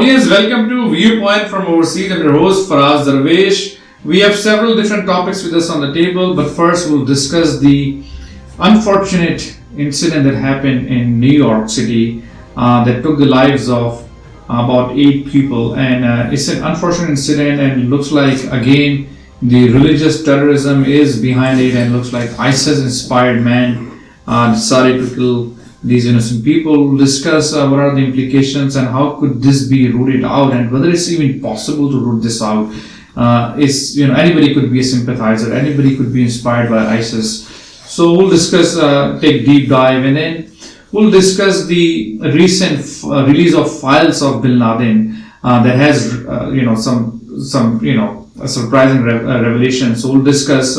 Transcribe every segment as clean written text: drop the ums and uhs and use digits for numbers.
Audience, welcome to Viewpoint from Overseas. I'm your host Faraz Darvesh. We have several different topics with us on the table, but first we'll discuss the unfortunate incident that happened in New York City that took the lives of about 8 people. And it's an unfortunate incident, and it looks like, again, the religious terrorism is behind it, and looks like ISIS-inspired man decided to kill these innocent people. We'll discuss what are the implications and how could this be rooted out, and whether it's even possible to root this out. Anybody could be a sympathizer, anybody could be inspired by ISIS. So we'll discuss, take deep dive, and then we'll discuss the recent release of files of Bn Laden that has some a surprising revelation. So we'll discuss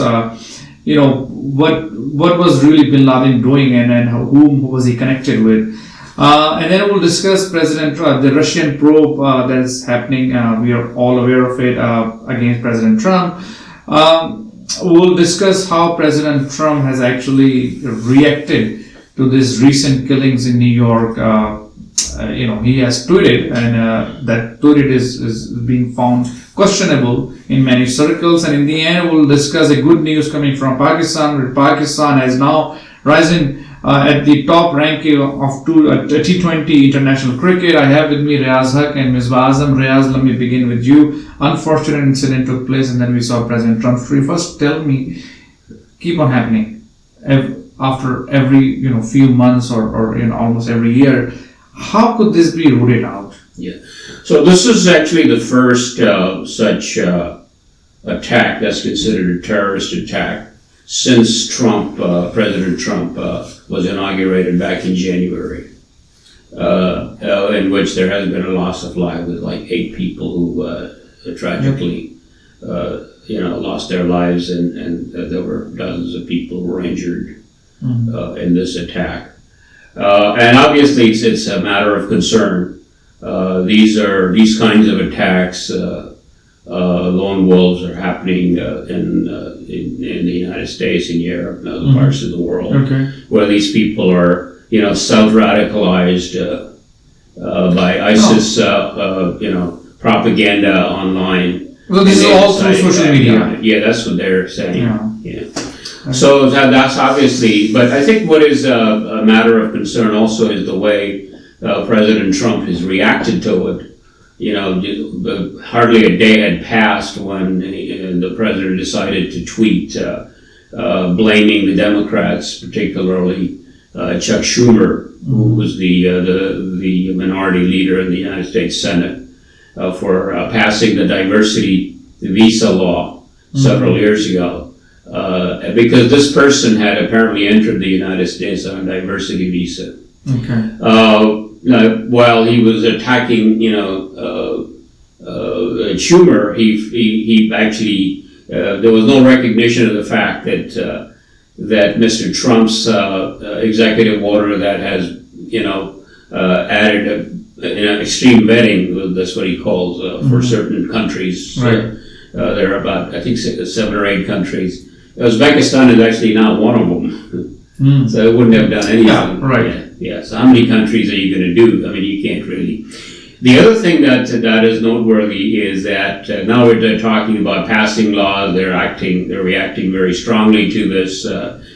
what was really Bin Laden doing, and whom was he connected with. And then we'll discuss President Trump, the Russian probe that is happening. We are all aware of it against President Trump. We'll discuss how President Trump has actually reacted to these recent killings in New York. He has tweeted, and that tweet is being found questionable in many circles. And in the end, we'll discuss a good news coming from Pakistan, where Pakistan has now risen at the top ranking of T20 international cricket. I have with me Riaz Haq and Ms. Azam. Riaz, let me begin with you. Unfortunate incident took place, and then we saw President Trump. First, tell me, keep on happening after every few months or almost every year. How could this be rooted out? Yeah. So this is actually the first such attack that's considered a terrorist attack since President Trump was inaugurated back in January, in which there has been a loss of life with like 8 people who tragically lost their lives, and there were dozens of people who were injured in this attack. And obviously it's a matter of concern. These kinds of attacks, lone wolves, are happening in the United States, in Europe, and other parts of the world, where these people are self-radicalized by ISIS propaganda online. Well, this is all through social media. Yeah, that's what they're saying. Yeah. So that's obviously, but I think what is a matter of concern also is the way President Trump has reacted to it. Hardly a day had passed when the president decided to tweet blaming the Democrats, particularly Chuck Schumer, who was the minority leader in the United States Senate, for passing the diversity visa law several years ago. Because this person had apparently entered the United States on a diversity visa. While he was attacking, Schumer, he actually there was no recognition of the fact that Mr. Trump's executive order that has added extreme vetting, that's what he calls for certain countries. Right. There are about, I think, 7 or 8 countries. Uzbekistan is actually not one of them. So it wouldn't have done anything. Yeah, right. Yeah. So how many countries are you going to do? I mean, you can't really. The other thing that is noteworthy is that now we're talking about passing laws. They're reacting very strongly to this,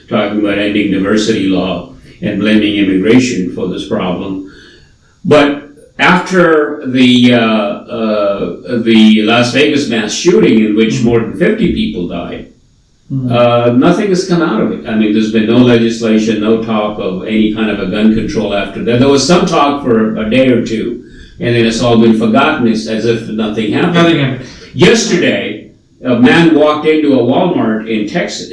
talking about ending diversity law and blaming immigration for this problem. But after the Las Vegas mass shooting, in which more than 50 people died, nothing has come out of it. I mean, there's been no legislation, no talk of any kind of a gun control after that. There was some talk for a day or two, and then it's all been forgotten. It's as if nothing happened. Yesterday, a man walked into a Walmart in Texas,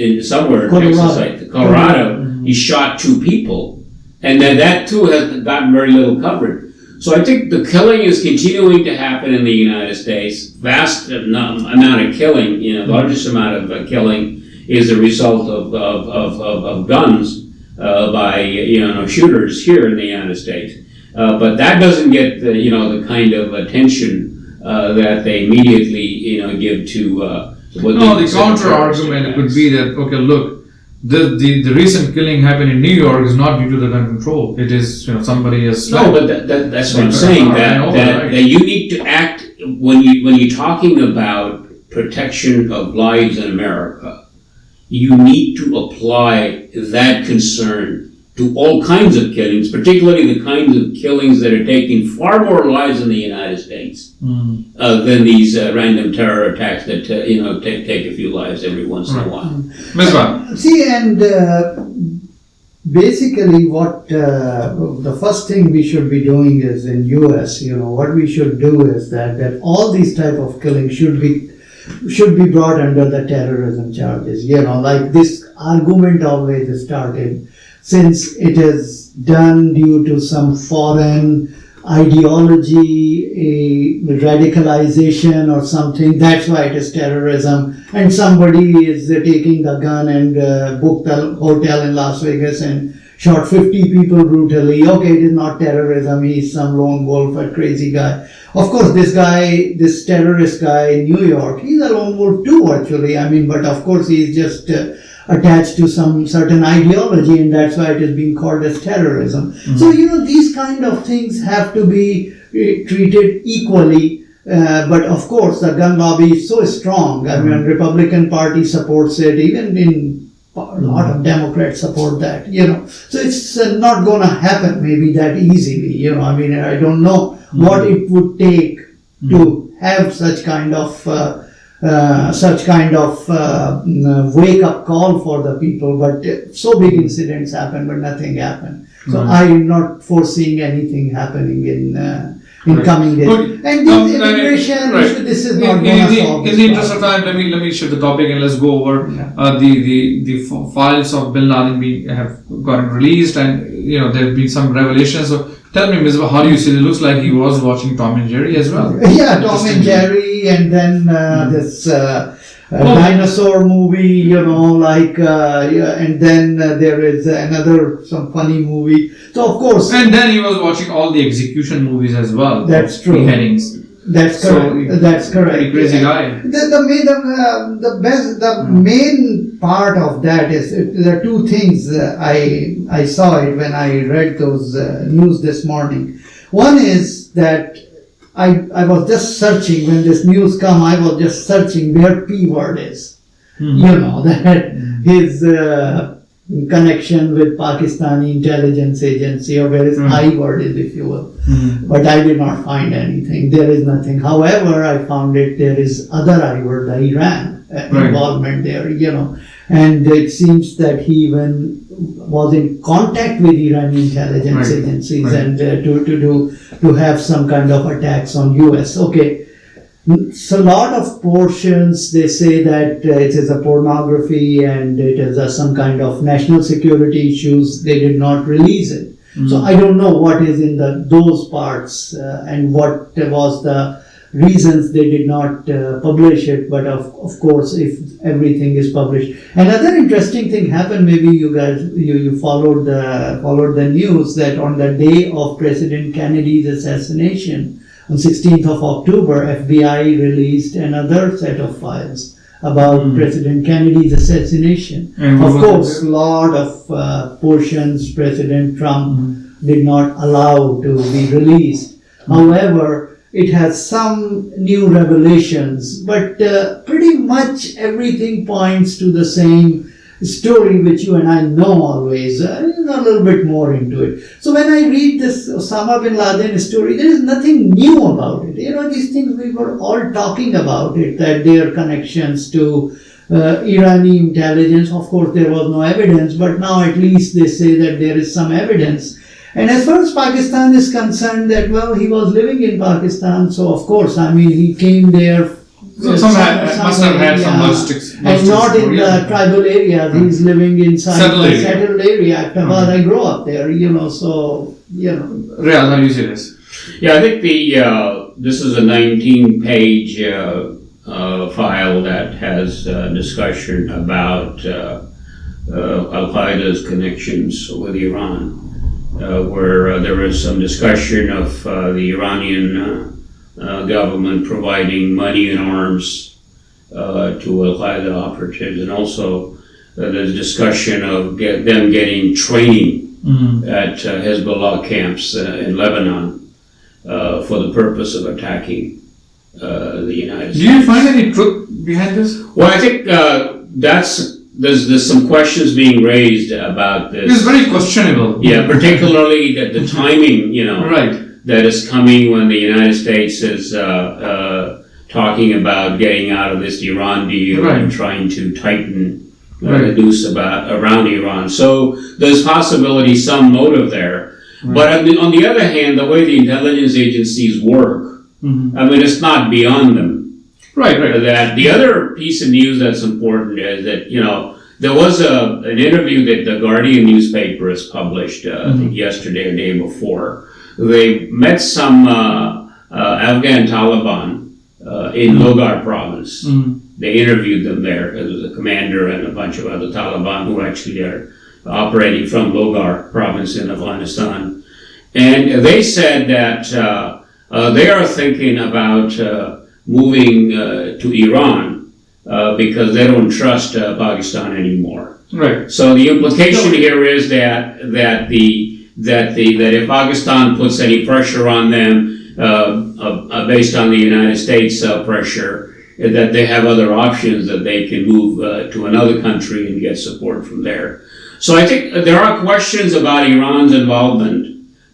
Colorado. He shot 2 people, and then that too has gotten very little coverage. So I think the killing is continuing to happen in the United States. Vast amount of killing, largest amount of killing is a result of guns by shooters here in the United States. But that doesn't get the kind of attention that they immediately give to what. No, the counter argument could be that, okay, look, the recent killing happened in New York is not due to the gun control. It is, somebody has. No, but that's what I'm saying. That you need to act when you're talking about protection of lives in America. You need to apply that concern to all kinds of killings, particularly the kinds of killings that are taking far more lives in the United States than these random terror attacks that take a few lives every once in a while. See, and basically what the first thing we should be doing is in US, what we should do is that all these type of killings should be brought under the terrorism charges. Like this argument always started since it is done due to some foreign ideology, radicalization or something, that's why it is terrorism. And somebody is taking the gun and booked a hotel in Las Vegas and shot 50 people brutally. Okay, it is not terrorism, he's some lone wolf, a crazy guy. Of course, this terrorist guy in New York, he's a lone wolf too actually. But of course he's just attached to some certain ideology, and that's why it is being called as terrorism. So, these kind of things have to be treated equally. But of course, the gun lobby is so strong. Republican Party supports it, even a lot of Democrats support that, So it's not going to happen maybe that easily, I don't know what it would take to have such kind of wake-up call for the people, but so big incidents happen, but nothing happened. So I'm not foreseeing anything happening in coming days. And this immigration issue, this is not going to solve. In the interest of time, let me shift the topic and let's go over the files of Bin Laden have gotten released, and there have been some revelations. So tell me, Ms. how do you see it? It looks like he was watching Tom and Jerry as well. Yeah, Tom and Jerry, and then this dinosaur movie, and then there is some funny movie. So of course. And then he was watching all the execution movies as well. That's true. Beheadings. That's correct. That's correct. Pretty crazy guy. The main part of that is there are two things. I saw it when I read those news this morning. One is that I was just searching when this news come. I was just searching where P word is. That his connection with Pakistani intelligence agency, or where his I word is, if you will. But I did not find anything. There is nothing. However, I found there is other I word, the Iran involvement there, and it seems that he even was in contact with Iranian intelligence agencies and to have some kind of attacks on US. Okay. So a lot of portions, they say that it is a pornography and it is some kind of national security issues. They did not release it. So I don't know what is in those parts and what was the reasons they did not publish it. But of course, if everything is published. Another interesting thing happened. Maybe you guys you followed the news that on the day of President Kennedy's assassination, on 16th of October, FBI released another set of files about President Kennedy's assassination. Of course, a lot of portions President Trump did not allow to be released. However, it has some new revelations, but pretty much everything points to the same story which you and I know always, a little bit more into it. So when I read this Osama bin Laden story, there is nothing new about it. These things we were all talking about it, that their connections to Iranian intelligence. Of course, there was no evidence, but now at least they say that there is some evidence. And as far as Pakistan is concerned, that, he was living in Pakistan, so of course, he came there. So must have had some logistics. And not in the tribal area. He's living inside the settled area. Abbottabad, I grew up there, so. Riyadh, how do you see this? Yeah, I think this is a 19-page file that has discussion about Al-Qaeda's connections with Iran, where there was some discussion of the Iranian government providing money and arms to Al-Qaeda operatives, and also there's discussion of them getting training at Hezbollah camps in Lebanon for the purpose of attacking the United States. Do you find any truth behind this? Well, I think there's some questions being raised about this. It's very questionable. Yeah, particularly the timing, Right. that is coming when the United States is talking about getting out of this Iran deal Right. and trying to tighten the Right. noose around Iran. So there's possibility some motive there. Right. But on the other hand, the way the intelligence agencies work, Mm-hmm. I mean, it's not beyond them. Right. That the other piece of news that's important is that there was an interview that the Guardian newspaper has published I think yesterday or the day before. They met some Afghan Taliban in Loghar province. They interviewed them there. There was a commander and a bunch of other Taliban who actually are operating from Loghar province in Afghanistan, and they said that they are thinking about moving to Iran because they don't trust Pakistan anymore. Right. So the implication here is that if Pakistan puts any pressure on them based on the United States pressure, that they have other options that they can move to another country and get support from there. So I think there are questions about Iran's involvement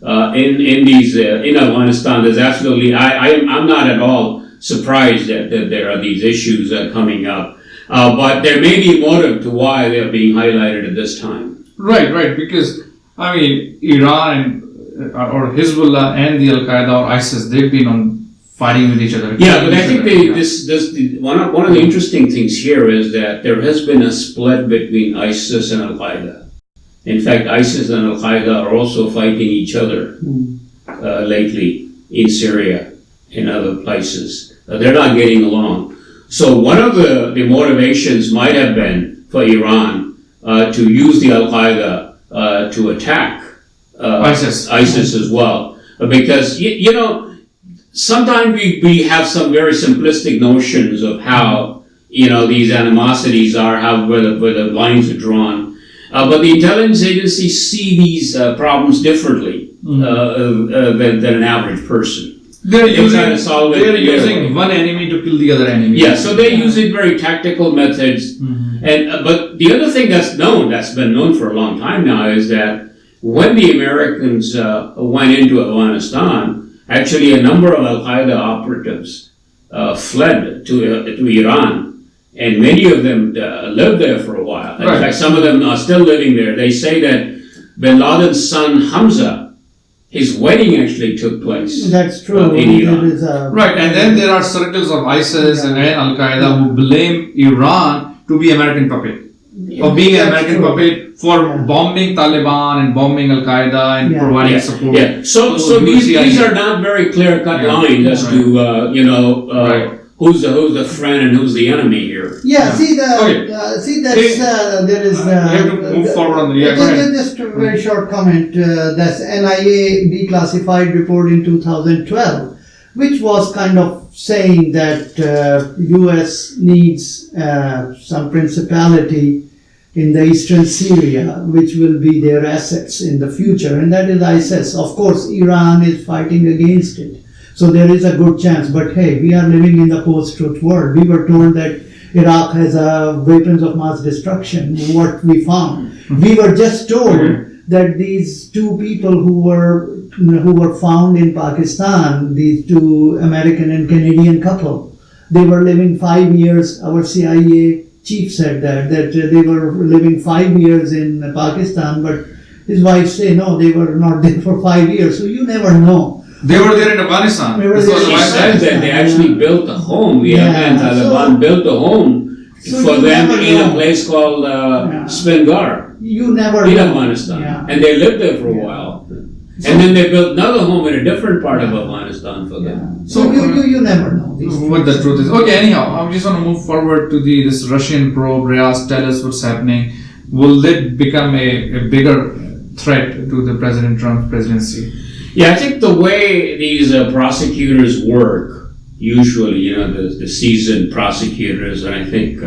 in Afghanistan. There's absolutely, I'm not at all surprised that there are these issues coming up, but there may be motive to why they're being highlighted at this time. Right. Because I mean, Iran or Hezbollah and the Al Qaeda or ISIS, they've been on fighting with each other. Yeah, but I think one of the interesting things here is that there has been a split between ISIS and Al Qaeda. In fact, ISIS and Al Qaeda are also fighting each other lately in Syria and other places. They're not getting along. So one of the motivations might have been for Iran to use the Al Qaeda to attack ISIS as well, because sometimes we have some very simplistic notions of how these animosities are, where the lines are drawn. But the intelligence agencies see these problems differently than an average person. They're using one enemy to kill the other enemy. Yeah, so they're using very tactical methods. But the other thing that's been known for a long time now, is that when the Americans went into Afghanistan, actually a number of Al-Qaeda operatives fled to Iran. And many of them lived there for a while. In fact, some of them are still living there. They say that Bn Laden's son Hamza, his wedding actually took place. That's true. In Iran. Right, and then there are circles of ISIS and Al Qaeda who blame Iran to be American puppet, or being an American puppet for bombing Taliban and bombing Al Qaeda and providing support. Yeah. So these are not very clear-cut lines as to who's the friend and who's the enemy here. Yeah, there is. You have to move forward on the. Yeah, go ahead. Just a very short comment. That's NIA declassified report in 2012, which was kind of saying that U.S. needs some principality in the eastern Syria, which will be their assets in the future, and that is ISIS. Of course, Iran is fighting against it. So there is a good chance, but hey, we are living in the post-truth world. We were told that Iraq has weapons of mass destruction, what we found. We were just told that these two people who were found in Pakistan, these two American and Canadian couple, they were living 5 years. Our CIA chief said that they were living 5 years in Pakistan, but his wife said no, they were not there for 5 years. So you never know. They were there in Afghanistan. She said that they actually built a home. The Afghan Taliban built a home for them in a place called Spingar. You never in know. Afghanistan. And they lived there for a while. And then they built another home in a different part of Afghanistan for them. So you never know what the truth is. Okay, anyhow, I just want to move forward to this Russian probe. Riaz, tell us what's happening. Will it become a bigger threat to the President Trump's presidency? Yeah, I think the way these prosecutors work, usually, the seasoned prosecutors, and I think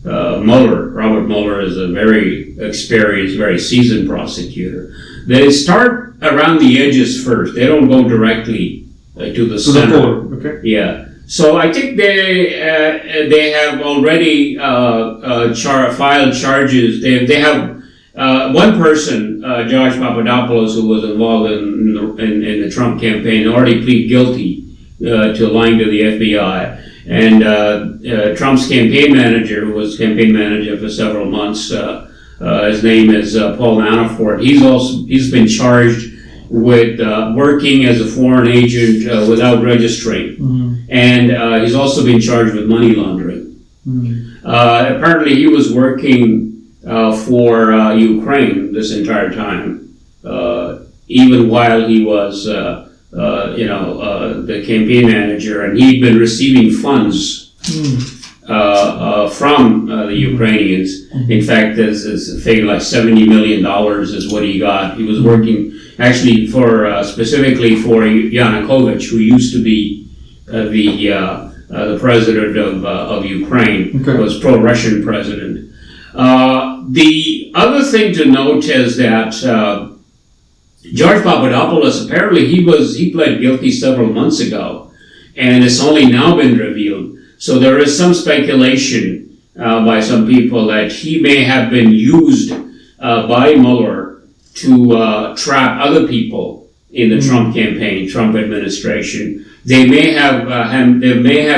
Robert Mueller is a very experienced, very seasoned prosecutor. They start around the edges first. They don't go directly to the center. the core, okay? Yeah. So I think they have already filed charges. They have one person, George Papadopoulos, who was involved in the Trump campaign, already pleaded guilty to lying to the FBI. And Trump's campaign manager, who was campaign manager for several months, his name is Paul Manafort. He's been charged with working as a foreign agent without registering, and he's also been charged with money laundering. Apparently, he was working for Ukraine this entire time, even while he was, the campaign manager, and he'd been receiving funds from the Ukrainians. In fact, there's a figure like $70 million is what he got. He was working actually specifically for Yanukovych, who used to be the president of Ukraine, was pro-Russian president. The other thing to note is that George Papadopoulos, apparently he pled guilty several months ago, and it's only now been revealed. So there is some speculation by some people that he may have been used by Mueller to trap other people in the Trump campaign, Trump administration. They may have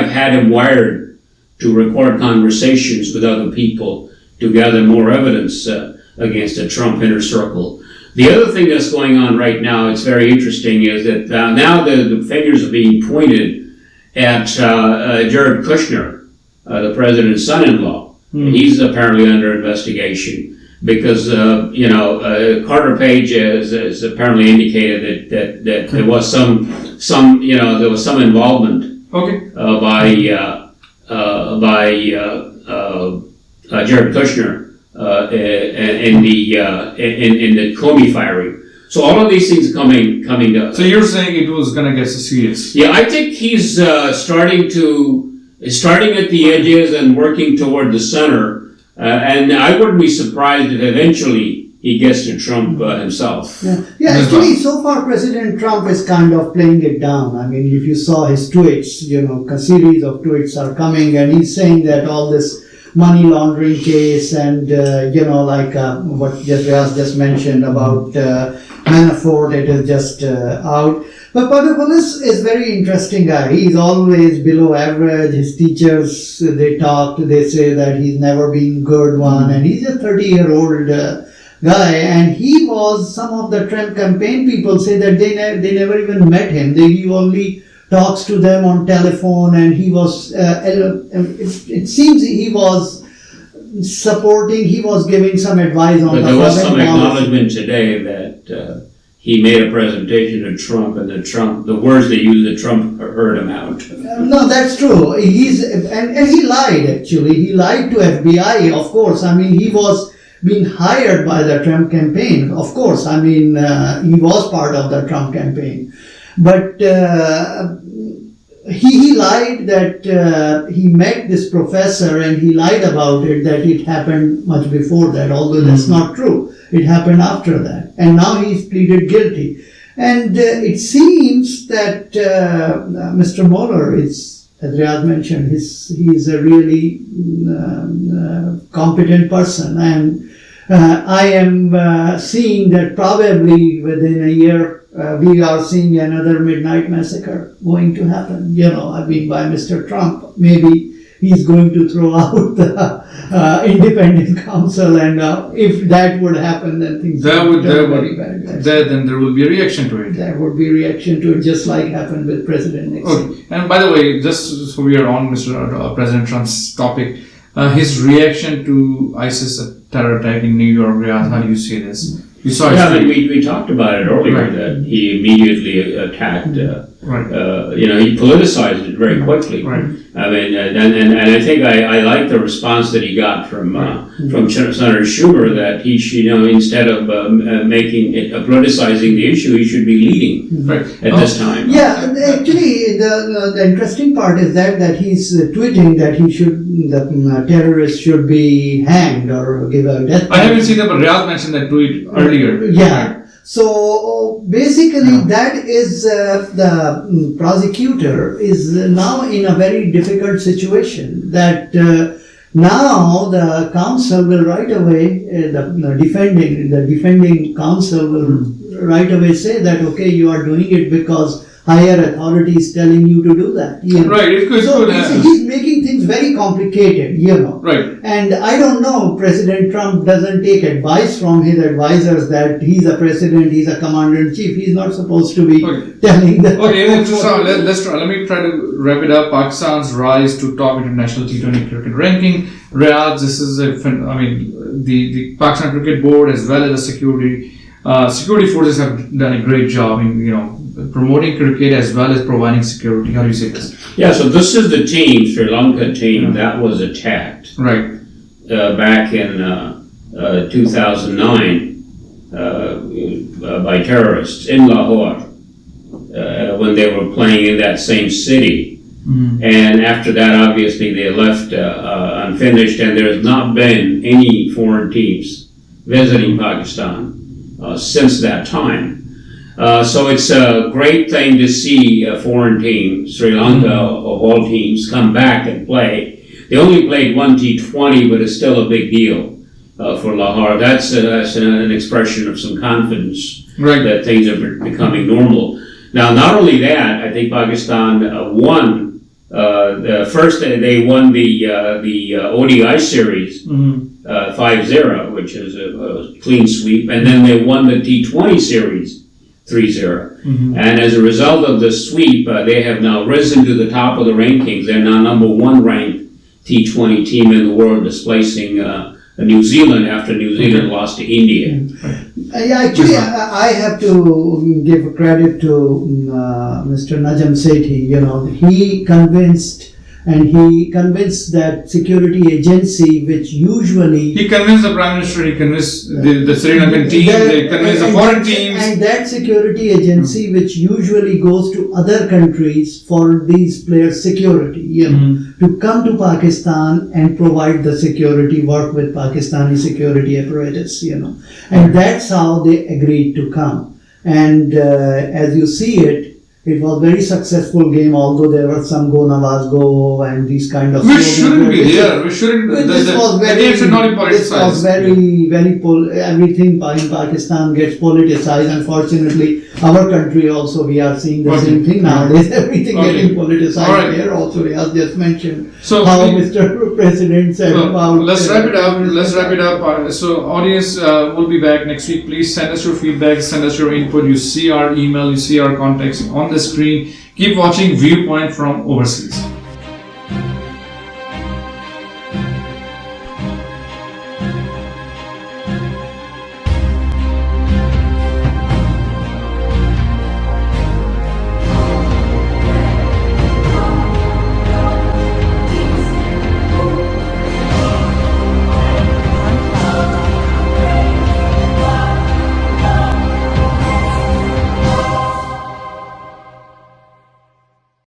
had him wired to record conversations with other people to gather more evidence against the Trump inner circle. The other thing that's going on right now, it's very interesting, is that now the fingers are being pointed at Jerrod Kushner, the president's son-in-law. He's apparently under investigation because Carter Page has apparently indicated that there was some involvement by Jerrod Kushner in the Comey firing. So all of these things are coming to. So you're saying it was gonna get serious? Yeah, I think he's starting at the edges and working toward the center, and I wouldn't be surprised if eventually he gets to Trump himself. Yeah. Actually, so far President Trump is kind of playing it down. I mean, if you saw his tweets, a series of tweets are coming, and he's saying that all this money laundering case and what Jerrod just mentioned about Manafort, it is just out. But Papadopoulos is very interesting guy. He's always below average. His teachers, they say that he's never been good one, and he's a 30-year-old guy. And he was, some of the Trump campaign people say that they never even met him. He only talks to them on telephone, and he was, it seems he was supporting, he was giving some advice on. But there was some acknowledgement today that he made a presentation to Trump, and the words they used, that Trump heard him out. No, that's true. And he lied, actually. He lied to FBI, of course. I mean, he was being hired by the Trump campaign, of course. I mean, he was part of the Trump campaign. But he lied that he met this professor, and he lied about it, that it happened much before that, although that's not true. It happened after that. And now he's pleaded guilty. And it seems that Mr. Mueller is, as Riyadh mentioned, he's a really competent person. And I am seeing that probably within a year, we are seeing another midnight massacre going to happen, by Mr. Trump. Maybe he's going to throw out the independent counsel, and if that would happen, then things would turn very bad. Then there will be a reaction to it. There would be a reaction to it, just like happened with President Nixon. Okay. And by the way, just so we are on President Trump's topic, his reaction to ISIS terror attack in New York, Riyadh, how do you see this? You saw Yeah, his I mean, tweet. we talked about it earlier, Right. that he immediately attacked, Right. he politicized it very quickly. Right. I mean, and I think I like the response that he got from Senator Schumer, that he should, instead of making it, politicizing the issue, he should be leading Right. at this time. Yeah, actually, the interesting part is that he's tweeting that the terrorists should be hanged or give a death I haven't seen that, but Riyadh mentioned that tweet earlier. Yeah. So basically, that is the prosecutor is now in a very difficult situation. That now the counsel will right away, the defending counsel will right away say that okay, you are doing it because higher authority is telling you to do that. Right. It could happen. He's making things very complicated. Right. And I don't know, President Trump doesn't take advice from his advisors that he's a president, he's a commander-in-chief. He's not supposed to be telling them. Okay, let's try. Let me try to wrap it up. Pakistan's rise to top international T20 cricket ranking. Riyadh, this is the Pakistan Cricket Board as well as the security forces have done a great job in, promoting cricket as well as providing security. How do you say this? Yeah, so this is the team, Sri Lanka team, that was attacked. Right. Back in 2009 by terrorists in Lahore when they were playing in that same city. Mm-hmm. And after that, obviously, they left unfinished, and there has not been any foreign teams visiting Pakistan since that time. So it's a great thing to see a foreign team, Sri Lanka of all teams, come back and play. They only played one T20, but it's still a big deal for Lahore. That's an expression of some confidence that things are becoming normal. Now, not only that, I think Pakistan won. First, they won the ODI series 5-0, which is a clean sweep, and then they won the T20 series 3-0. And as a result of the sweep, they have now risen to the top of the rankings. They're now number one ranked T20 team in the world, displacing New Zealand after New Zealand lost to India. Actually, I have to give credit to Mr. Najam Sethi. He convinced that security agency, which usually... He convinced the Prime Minister, he convinced the Sri Lankan team, they convinced the foreign teams. And that security agency, which usually goes to other countries for these players' security, to come to Pakistan and provide the security, work with Pakistani security apparatus, And that's how they agreed to come. And as you see it was very successful game, although there were some go Nawaz go and these kind of... We shouldn't be there. We shouldn't... The game should not be politicized. This was very everything in Pakistan gets politicized. Unfortunately, our country also, we are seeing the same thing nowadays. Everything getting politicized here also, as just mentioned. So how Mr. President said about... Let's wrap it up. So audience, we'll be back next week. Please send us your feedback, send us your input. You see our email, you see our contacts on the screen. Keep watching Viewpoint from Overseas.